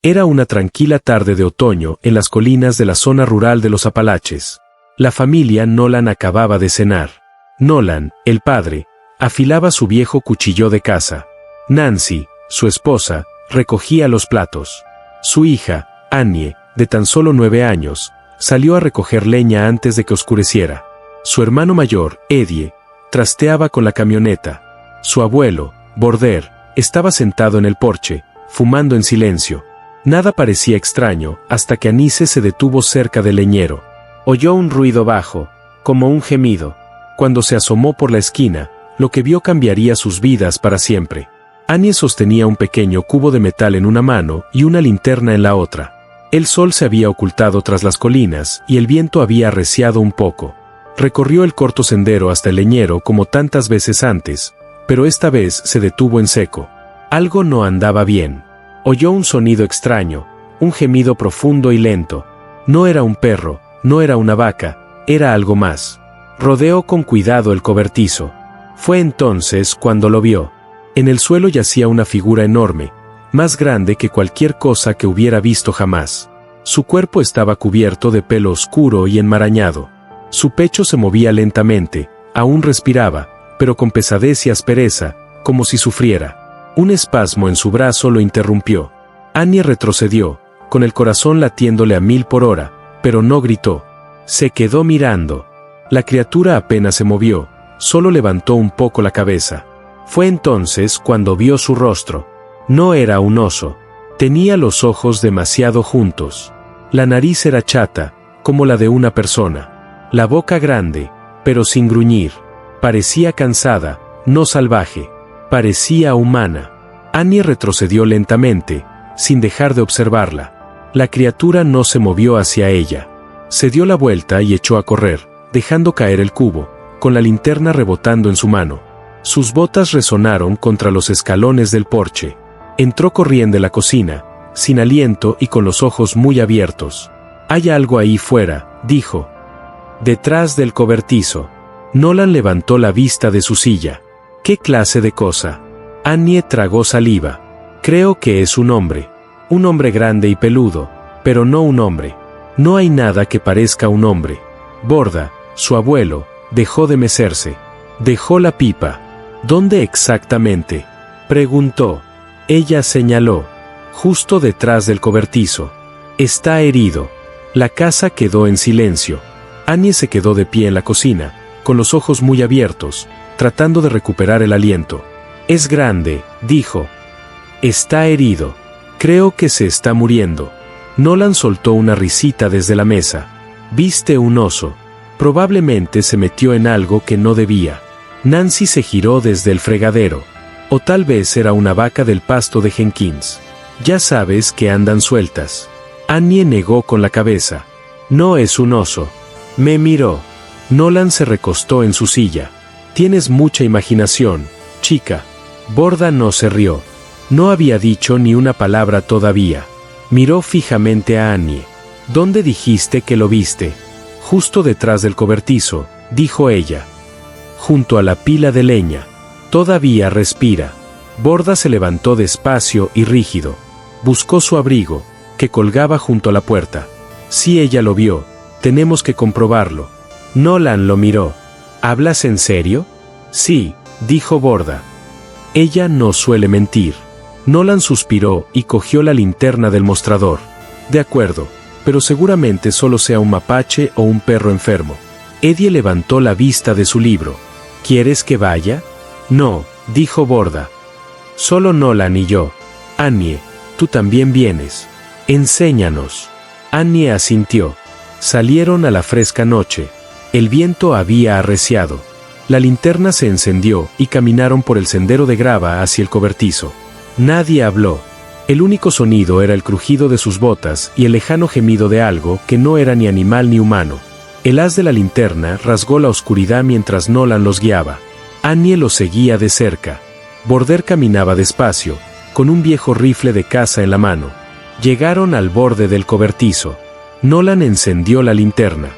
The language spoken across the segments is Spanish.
Era una tranquila tarde de otoño en las colinas de la zona rural de los Apalaches. La familia Nolan acababa de cenar. Nolan, el padre, afilaba su viejo cuchillo de caza. Nancy, su esposa, recogía los platos. Su hija, Annie, de tan solo 9 años, salió a recoger leña antes de que oscureciera. Su hermano mayor, Eddie, trasteaba con la camioneta. Su abuelo, Border, estaba sentado en el porche, fumando en silencio. Nada parecía extraño hasta que Anise se detuvo cerca del leñero. Oyó un ruido bajo, como un gemido. Cuando se asomó por la esquina, lo que vio cambiaría sus vidas para siempre. Annie sostenía un pequeño cubo de metal en una mano y una linterna en la otra. El sol se había ocultado tras las colinas y el viento había arreciado un poco. Recorrió el corto sendero hasta el leñero como tantas veces antes, pero esta vez se detuvo en seco. Algo no andaba bien. Oyó un sonido extraño, un gemido profundo y lento. No era un perro, no era una vaca, era algo más. Rodeó con cuidado el cobertizo. Fue entonces cuando lo vio. En el suelo yacía una figura enorme, más grande que cualquier cosa que hubiera visto jamás. Su cuerpo estaba cubierto de pelo oscuro y enmarañado. Su pecho se movía lentamente, aún respiraba, pero con pesadez y aspereza, como si sufriera. Un espasmo en su brazo lo interrumpió. Annie retrocedió, con el corazón latiéndole a 1000 por hora, pero no gritó. Se quedó mirando. La criatura apenas se movió, solo levantó un poco la cabeza. Fue entonces cuando vio su rostro. No era un oso. Tenía los ojos demasiado juntos. La nariz era chata, como la de una persona. La boca grande, pero sin gruñir. Parecía cansada, no salvaje. Parecía humana. Annie retrocedió lentamente, sin dejar de observarla. La criatura no se movió hacia ella. Se dio la vuelta y echó a correr, dejando caer el cubo, con la linterna rebotando en su mano. Sus botas resonaron contra los escalones del porche. Entró corriendo en la cocina, sin aliento y con los ojos muy abiertos. «Hay algo ahí fuera», dijo. «Detrás del cobertizo». Nolan levantó la vista de su silla. ¿Qué clase de cosa? Annie tragó saliva. Creo que es un hombre. Un hombre grande y peludo, pero no un hombre. No hay nada que parezca un hombre. Borda, su abuelo, dejó de mecerse. Dejó la pipa. ¿Dónde exactamente?, preguntó. Ella señaló. Justo detrás del cobertizo. Está herido. La casa quedó en silencio. Annie se quedó de pie en la cocina, con los ojos muy abiertos, tratando de recuperar el aliento. «Es grande», dijo. «Está herido. Creo que se está muriendo». Nolan soltó una risita desde la mesa. «¿Viste un oso? Probablemente se metió en algo que no debía». Nancy se giró desde el fregadero. O tal vez era una vaca del pasto de Jenkins. «Ya sabes que andan sueltas». Annie negó con la cabeza. «No es un oso». Me miró. Nolan se recostó en su silla. «Tienes mucha imaginación, chica». Borda no se rió. No había dicho ni una palabra todavía. Miró fijamente a Annie. «¿Dónde dijiste que lo viste?» «Justo detrás del cobertizo», dijo ella. «Junto a la pila de leña. Todavía respira». Borda se levantó despacio y rígido. Buscó su abrigo, que colgaba junto a la puerta. «Si ella lo vio, tenemos que comprobarlo». Nolan lo miró. «¿Hablas en serio?» «Sí», dijo Borda. «Ella no suele mentir». Nolan suspiró y cogió la linterna del mostrador. «De acuerdo, pero seguramente solo sea un mapache o un perro enfermo». Eddie levantó la vista de su libro. «¿Quieres que vaya?» «No», dijo Borda. «Solo Nolan y yo». «Annie, tú también vienes. Enséñanos». Annie asintió. Salieron a la fresca noche. El viento había arreciado. La linterna se encendió y caminaron por el sendero de grava hacia el cobertizo. Nadie habló. El único sonido era el crujido de sus botas y el lejano gemido de algo que no era ni animal ni humano. El haz de la linterna rasgó la oscuridad mientras Nolan los guiaba. Annie los seguía de cerca. Border caminaba despacio, con un viejo rifle de caza en la mano. Llegaron al borde del cobertizo. Nolan encendió la linterna.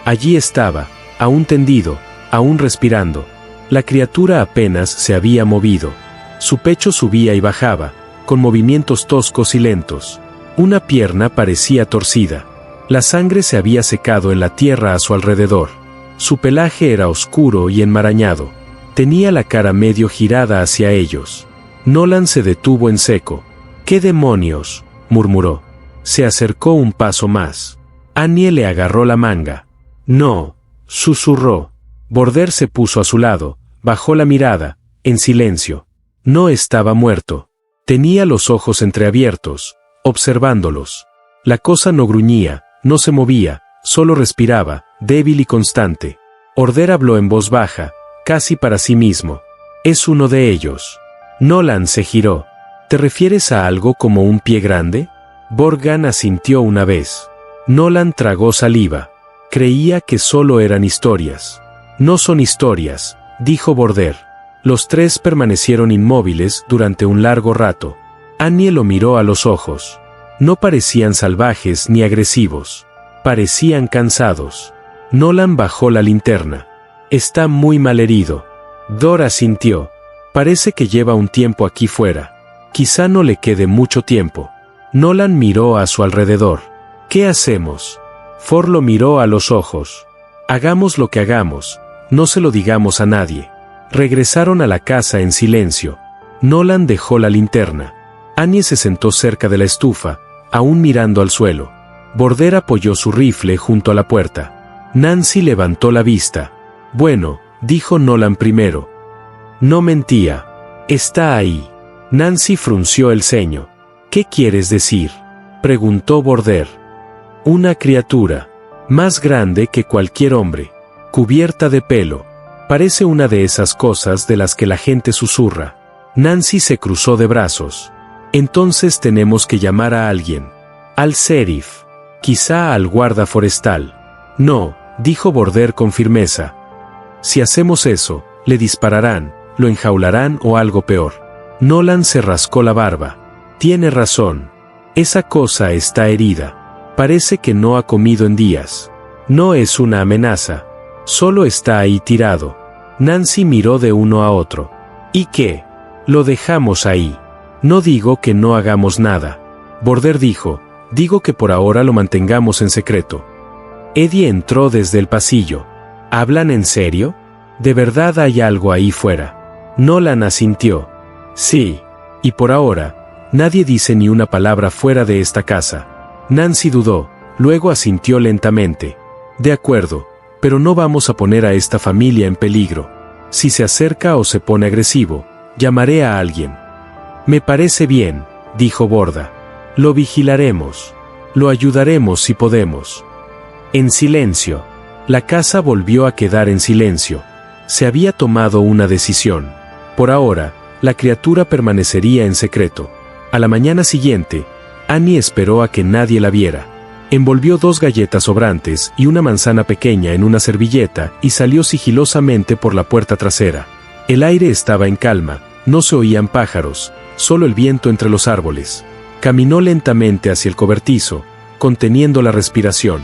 Allí estaba, aún tendido, aún respirando. La criatura apenas se había movido. Su pecho subía y bajaba, con movimientos toscos y lentos. Una pierna parecía torcida. La sangre se había secado en la tierra a su alrededor. Su pelaje era oscuro y enmarañado. Tenía la cara medio girada hacia ellos. Nolan se detuvo en seco. «¿Qué demonios?», murmuró. Se acercó un paso más. Annie le agarró la manga. «No», susurró. Border se puso a su lado, bajó la mirada, en silencio. No estaba muerto. Tenía los ojos entreabiertos, observándolos. La cosa no gruñía, no se movía, solo respiraba, débil y constante. Border habló en voz baja, casi para sí mismo. «Es uno de ellos». Nolan se giró. «¿Te refieres a algo como un pie grande?». Morgan asintió una vez. Nolan tragó saliva. Creía que solo eran historias. «No son historias», dijo Border. Los tres permanecieron inmóviles durante un largo rato. Annie lo miró a los ojos. No parecían salvajes ni agresivos. Parecían cansados. Nolan bajó la linterna. «Está muy malherido». Dora asintió. «Parece que lleva un tiempo aquí fuera. Quizá no le quede mucho tiempo». Nolan miró a su alrededor. «¿Qué hacemos?». Ford lo miró a los ojos. «Hagamos lo que hagamos, no se lo digamos a nadie». Regresaron a la casa en silencio. Nolan dejó la linterna. Annie se sentó cerca de la estufa, aún mirando al suelo. Border apoyó su rifle junto a la puerta. Nancy levantó la vista. «Bueno», dijo Nolan primero. «No mentía. Está ahí». Nancy frunció el ceño. «¿Qué quieres decir?», preguntó Border. «Una criatura. Más grande que cualquier hombre. Cubierta de pelo. Parece una de esas cosas de las que la gente susurra». Nancy se cruzó de brazos. «Entonces tenemos que llamar a alguien. Al sheriff. Quizá al guarda forestal». «No», dijo Border con firmeza. «Si hacemos eso, le dispararán, lo enjaularán o algo peor». Nolan se rascó la barba. «Tiene razón. Esa cosa está herida. Parece que no ha comido en días. No es una amenaza. Solo está ahí tirado». Nancy miró de uno a otro. «¿Y qué? Lo dejamos ahí. No digo que no hagamos nada». Border dijo. «Digo que por ahora lo mantengamos en secreto». Eddie entró desde el pasillo. «¿Hablan en serio? ¿De verdad hay algo ahí fuera?». Nolan asintió. «Sí. Y por ahora, nadie dice ni una palabra fuera de esta casa». Nancy dudó, luego asintió lentamente. «De acuerdo, pero no vamos a poner a esta familia en peligro. Si se acerca o se pone agresivo, llamaré a alguien». «Me parece bien», dijo Borda. «Lo vigilaremos. Lo ayudaremos si podemos». En silencio. La casa volvió a quedar en silencio. Se había tomado una decisión. Por ahora, la criatura permanecería en secreto. A la mañana siguiente, Annie esperó a que nadie la viera. Envolvió 2 galletas sobrantes y una manzana pequeña en una servilleta y salió sigilosamente por la puerta trasera. El aire estaba en calma, no se oían pájaros, solo el viento entre los árboles. Caminó lentamente hacia el cobertizo, conteniendo la respiración.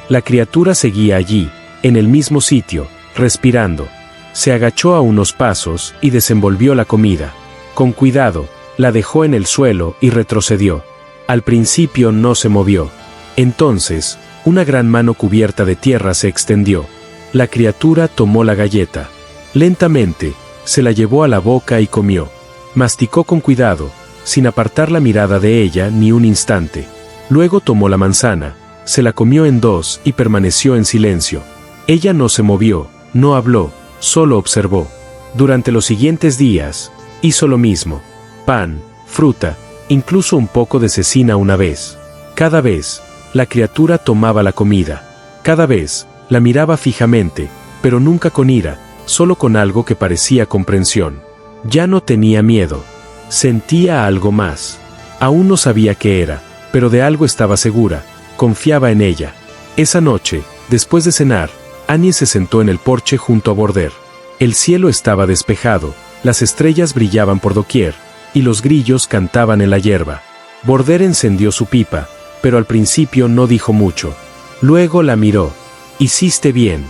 La criatura seguía allí, en el mismo sitio, respirando. Se agachó a unos pasos y desenvolvió la comida. Con cuidado, la dejó en el suelo y retrocedió. Al principio no se movió. Entonces, una gran mano cubierta de tierra se extendió. La criatura tomó la galleta. Lentamente, se la llevó a la boca y comió. Masticó con cuidado, sin apartar la mirada de ella ni un instante. Luego tomó la manzana, se la comió en 2 y permaneció en silencio. Ella no se movió, no habló, solo observó. Durante los siguientes días, hizo lo mismo. Pan, fruta, incluso un poco de cecina una vez. Cada vez, la criatura tomaba la comida. Cada vez, la miraba fijamente, pero nunca con ira, solo con algo que parecía comprensión. Ya no tenía miedo. Sentía algo más. Aún no sabía qué era, pero de algo estaba segura, confiaba en ella. Esa noche, después de cenar, Annie se sentó en el porche junto a Border. El cielo estaba despejado, las estrellas brillaban por doquier, y los grillos cantaban en la hierba. Border encendió su pipa, pero al principio no dijo mucho. Luego la miró. «Hiciste bien».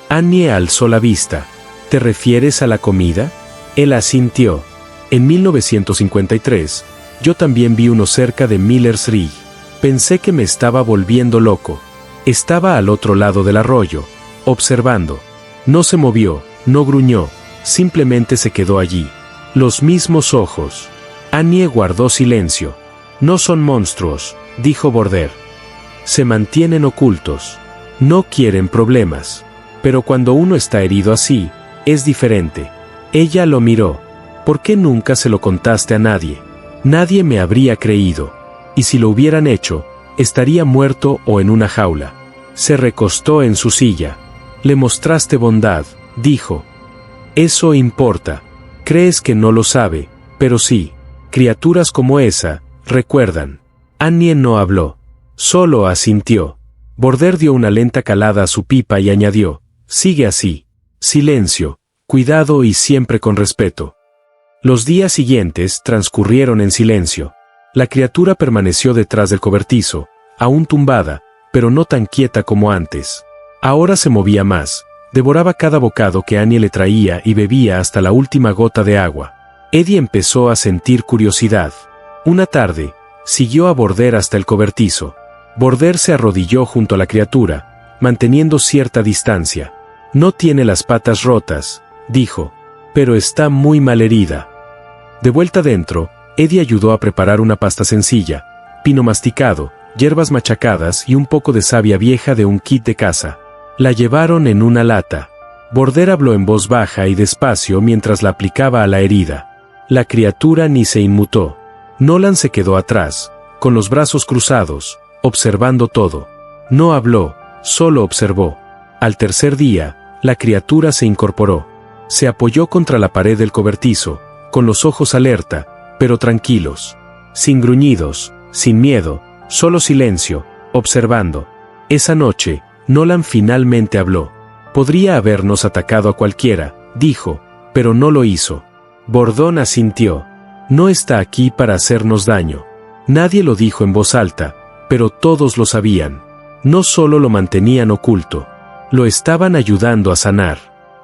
Annie alzó la vista. «¿Te refieres a la comida?». Él asintió. «En 1953, yo también vi uno cerca de Miller's Ridge. Pensé que me estaba volviendo loco. Estaba al otro lado del arroyo, observando. No se movió, no gruñó, simplemente se quedó allí. Los mismos ojos. Annie guardó silencio. No son monstruos, dijo Border. Se mantienen ocultos. No quieren problemas. Pero cuando uno está herido así, es diferente. Ella lo miró. ¿Por qué nunca se lo contaste a nadie? Nadie me habría creído. Y si lo hubieran hecho, estaría muerto o en una jaula. Se recostó en su silla. Le mostraste bondad, dijo. Eso importa. Crees que no lo sabe, pero sí. Criaturas como esa, recuerdan. Annie no habló. Solo asintió. Border dio una lenta calada a su pipa y añadió, sigue así. Silencio, cuidado y siempre con respeto. Los días siguientes transcurrieron en silencio. La criatura permaneció detrás del cobertizo, aún tumbada, pero no tan quieta como antes. Ahora se movía más, devoraba cada bocado que Annie le traía y bebía hasta la última gota de agua. Eddie empezó a sentir curiosidad. Una tarde, siguió a Border hasta el cobertizo. Border se arrodilló junto a la criatura, manteniendo cierta distancia. No tiene las patas rotas, dijo, pero está muy mal herida. De vuelta dentro, Eddie ayudó a preparar una pasta sencilla, pino masticado, hierbas machacadas y un poco de savia vieja de un kit de caza. La llevaron en una lata. Border habló en voz baja y despacio mientras la aplicaba a la herida. La criatura ni se inmutó. Nolan se quedó atrás, con los brazos cruzados, observando todo. No habló, solo observó. Al tercer día, la criatura se incorporó. Se apoyó contra la pared del cobertizo, con los ojos alerta, pero tranquilos. Sin gruñidos, sin miedo, solo silencio, observando. Esa noche, Nolan finalmente habló. Podría habernos atacado a cualquiera, dijo, pero no lo hizo. Bordón asintió. No está aquí para hacernos daño. Nadie lo dijo en voz alta, pero todos lo sabían. No solo lo mantenían oculto, lo estaban ayudando a sanar.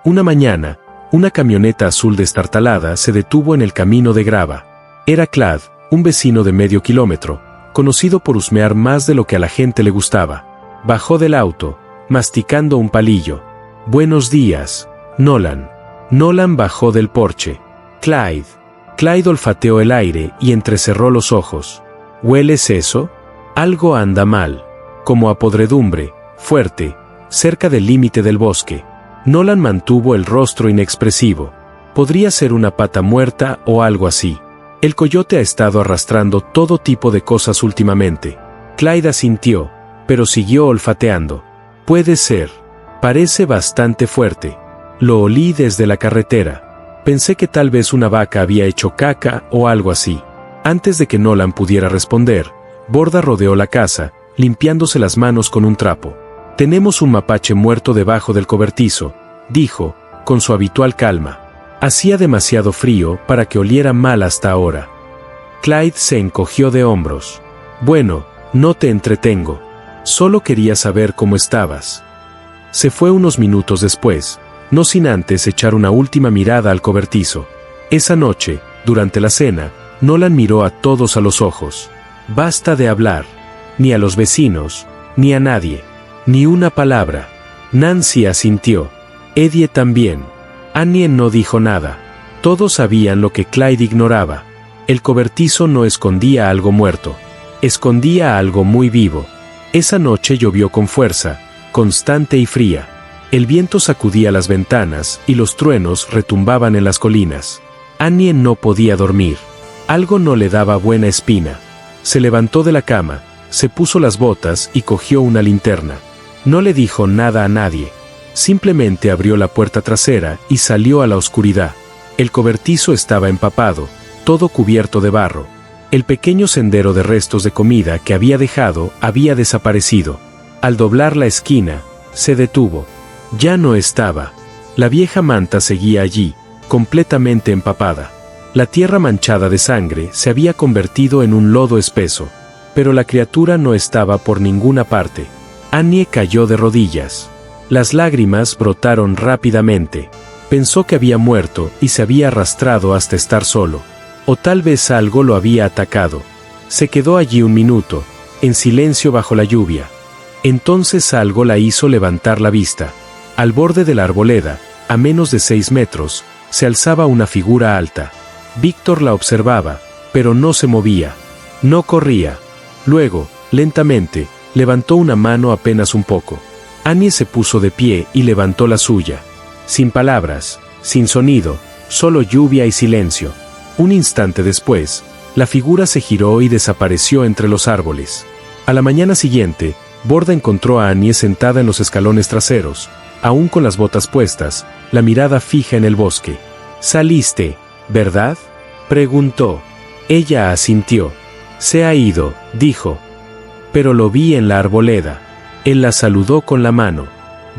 Una mañana, una camioneta azul destartalada se detuvo en el camino de grava. Era Clad, un vecino de medio kilómetro, conocido por husmear más de lo que a la gente le gustaba. Bajó del auto, masticando un palillo. Buenos días, Nolan. Nolan bajó del porche. Clyde. Clyde olfateó el aire y entrecerró los ojos. ¿Hueles eso? Algo anda mal. Como a podredumbre, fuerte, cerca del límite del bosque. Nolan mantuvo el rostro inexpresivo. Podría ser una pata muerta o algo así. El coyote ha estado arrastrando todo tipo de cosas últimamente. Clyde asintió, pero siguió olfateando. Puede ser. Parece bastante fuerte. Lo olí desde la carretera. Pensé que tal vez una vaca había hecho caca o algo así. Antes de que Nolan pudiera responder, Borda rodeó la casa, limpiándose las manos con un trapo. Tenemos un mapache muerto debajo del cobertizo, dijo, con su habitual calma. Hacía demasiado frío para que oliera mal hasta ahora. Clyde se encogió de hombros. Bueno, no te entretengo. Solo quería saber cómo estabas. Se fue unos minutos después, no sin antes echar una última mirada al cobertizo. Esa noche, durante la cena, Nolan miró a todos a los ojos. Basta de hablar. Ni a los vecinos, ni a nadie. Ni una palabra. Nancy asintió. Eddie también. Annie no dijo nada. Todos sabían lo que Clyde ignoraba. El cobertizo no escondía algo muerto. Escondía algo muy vivo. Esa noche llovió con fuerza, constante y fría. El viento sacudía las ventanas y los truenos retumbaban en las colinas. Annie no podía dormir. Algo no le daba buena espina. Se levantó de la cama, se puso las botas y cogió una linterna. No le dijo nada a nadie. Simplemente abrió la puerta trasera y salió a la oscuridad. El cobertizo estaba empapado, todo cubierto de barro. El pequeño sendero de restos de comida que había dejado había desaparecido. Al doblar la esquina, se detuvo. Ya no estaba. La vieja manta seguía allí, completamente empapada. La tierra manchada de sangre se había convertido en un lodo espeso. Pero la criatura no estaba por ninguna parte. Annie cayó de rodillas. Las lágrimas brotaron rápidamente. Pensó que había muerto y se había arrastrado hasta estar solo. O tal vez algo lo había atacado. Se quedó allí un minuto, en silencio bajo la lluvia. Entonces algo la hizo levantar la vista. Al borde de la arboleda, a menos de 6 metros, se alzaba una figura alta. Víctor la observaba, pero no se movía. No corría. Luego, lentamente, levantó una mano apenas un poco. Annie se puso de pie y levantó la suya. Sin palabras, sin sonido, solo lluvia y silencio. Un instante después, la figura se giró y desapareció entre los árboles. A la mañana siguiente, Borda encontró a Annie sentada en los escalones traseros, aún con las botas puestas, la mirada fija en el bosque. «¿Saliste, verdad?», preguntó. Ella asintió. «Se ha ido», dijo. «Pero lo vi en la arboleda». Él la saludó con la mano.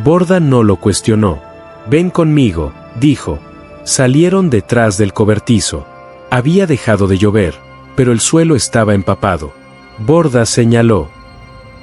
Borda no lo cuestionó. «Ven conmigo», dijo. Salieron detrás del cobertizo. Había dejado de llover, pero el suelo estaba empapado. Borda señaló.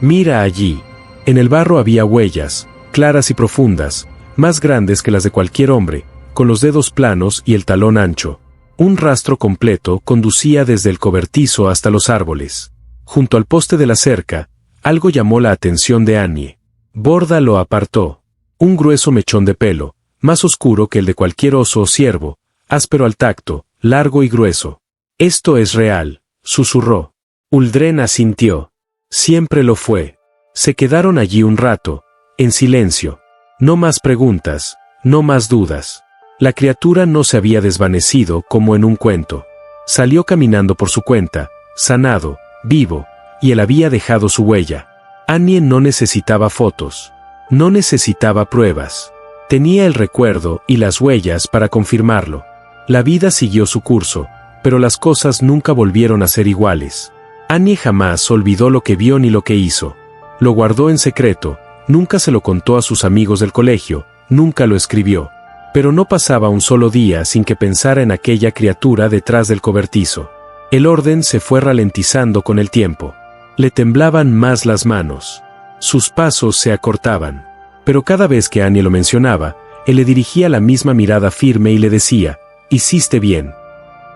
«Mira allí». En el barro había huellas, claras y profundas, más grandes que las de cualquier hombre, con los dedos planos y el talón ancho. Un rastro completo conducía desde el cobertizo hasta los árboles. Junto al poste de la cerca, algo llamó la atención de Annie. Borda lo apartó. Un grueso mechón de pelo, más oscuro que el de cualquier oso o ciervo, áspero al tacto, largo y grueso. «Esto es real», susurró. Uldren asintió. Siempre lo fue. Se quedaron allí un rato, en silencio. No más preguntas, no más dudas. La criatura no se había desvanecido como en un cuento. Salió caminando por su cuenta, sanado, vivo, y él había dejado su huella. Annie no necesitaba fotos. No necesitaba pruebas. Tenía el recuerdo y las huellas para confirmarlo. La vida siguió su curso, pero las cosas nunca volvieron a ser iguales. Annie jamás olvidó lo que vio ni lo que hizo. Lo guardó en secreto, nunca se lo contó a sus amigos del colegio, nunca lo escribió. Pero no pasaba un solo día sin que pensara en aquella criatura detrás del cobertizo. El orden se fue ralentizando con el tiempo. Le temblaban más las manos. Sus pasos se acortaban. Pero cada vez que Annie lo mencionaba, él le dirigía la misma mirada firme y le decía: «Hiciste bien».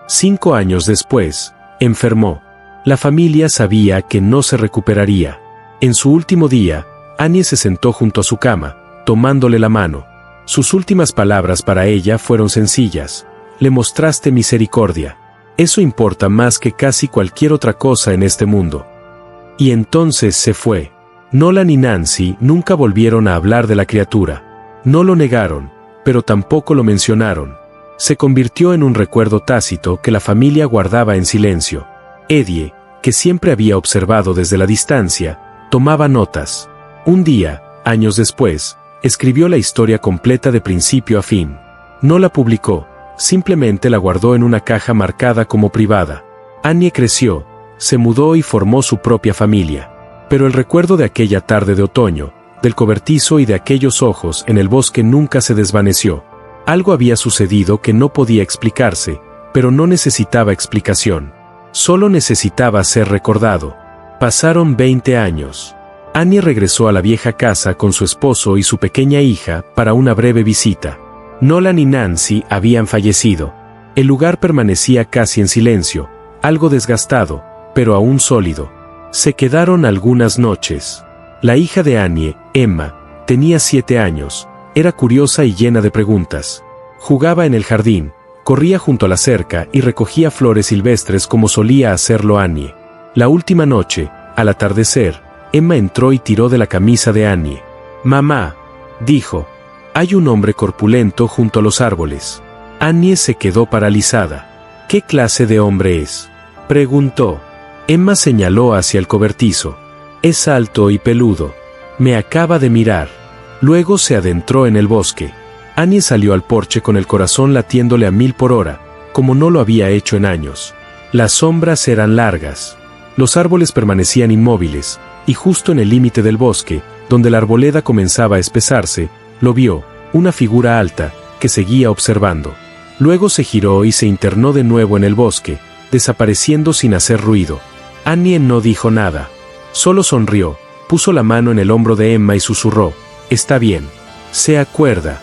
5 años después, enfermó. La familia sabía que no se recuperaría. En su último día, Annie se sentó junto a su cama, tomándole la mano. Sus últimas palabras para ella fueron sencillas: «Le mostraste misericordia. Eso importa más que casi cualquier otra cosa en este mundo». Y entonces se fue. Nolan y Nancy nunca volvieron a hablar de la criatura. No lo negaron, pero tampoco lo mencionaron. Se convirtió en un recuerdo tácito que la familia guardaba en silencio. Eddie, que siempre había observado desde la distancia, tomaba notas. Un día, años después, escribió la historia completa de principio a fin. No la publicó, simplemente la guardó en una caja marcada como privada. Annie creció, se mudó y formó su propia familia. Pero el recuerdo de aquella tarde de otoño, del cobertizo y de aquellos ojos en el bosque nunca se desvaneció. Algo había sucedido que no podía explicarse, pero no necesitaba explicación. Solo necesitaba ser recordado. Pasaron 20 años. Annie regresó a la vieja casa con su esposo y su pequeña hija para una breve visita. Nolan y Nancy habían fallecido. El lugar permanecía casi en silencio, algo desgastado, pero aún sólido. Se quedaron algunas noches. La hija de Annie, Emma, tenía 7 años, era curiosa y llena de preguntas. Jugaba en el jardín, corría junto a la cerca y recogía flores silvestres como solía hacerlo Annie. La última noche, al atardecer, Emma entró y tiró de la camisa de Annie. «Mamá», dijo, «hay un hombre corpulento junto a los árboles». Annie se quedó paralizada. «¿Qué clase de hombre es?», preguntó. Emma señaló hacia el cobertizo. «Es alto y peludo. Me acaba de mirar». Luego se adentró en el bosque. Annie salió al porche con el corazón latiéndole a 1000 por hora, como no lo había hecho en años. Las sombras eran largas. Los árboles permanecían inmóviles, y justo en el límite del bosque, donde la arboleda comenzaba a espesarse, lo vio, una figura alta, que seguía observando. Luego se giró y se internó de nuevo en el bosque, desapareciendo sin hacer ruido. Annie no dijo nada. Solo sonrió, puso la mano en el hombro de Emma y susurró: «Está bien. Se acuerda».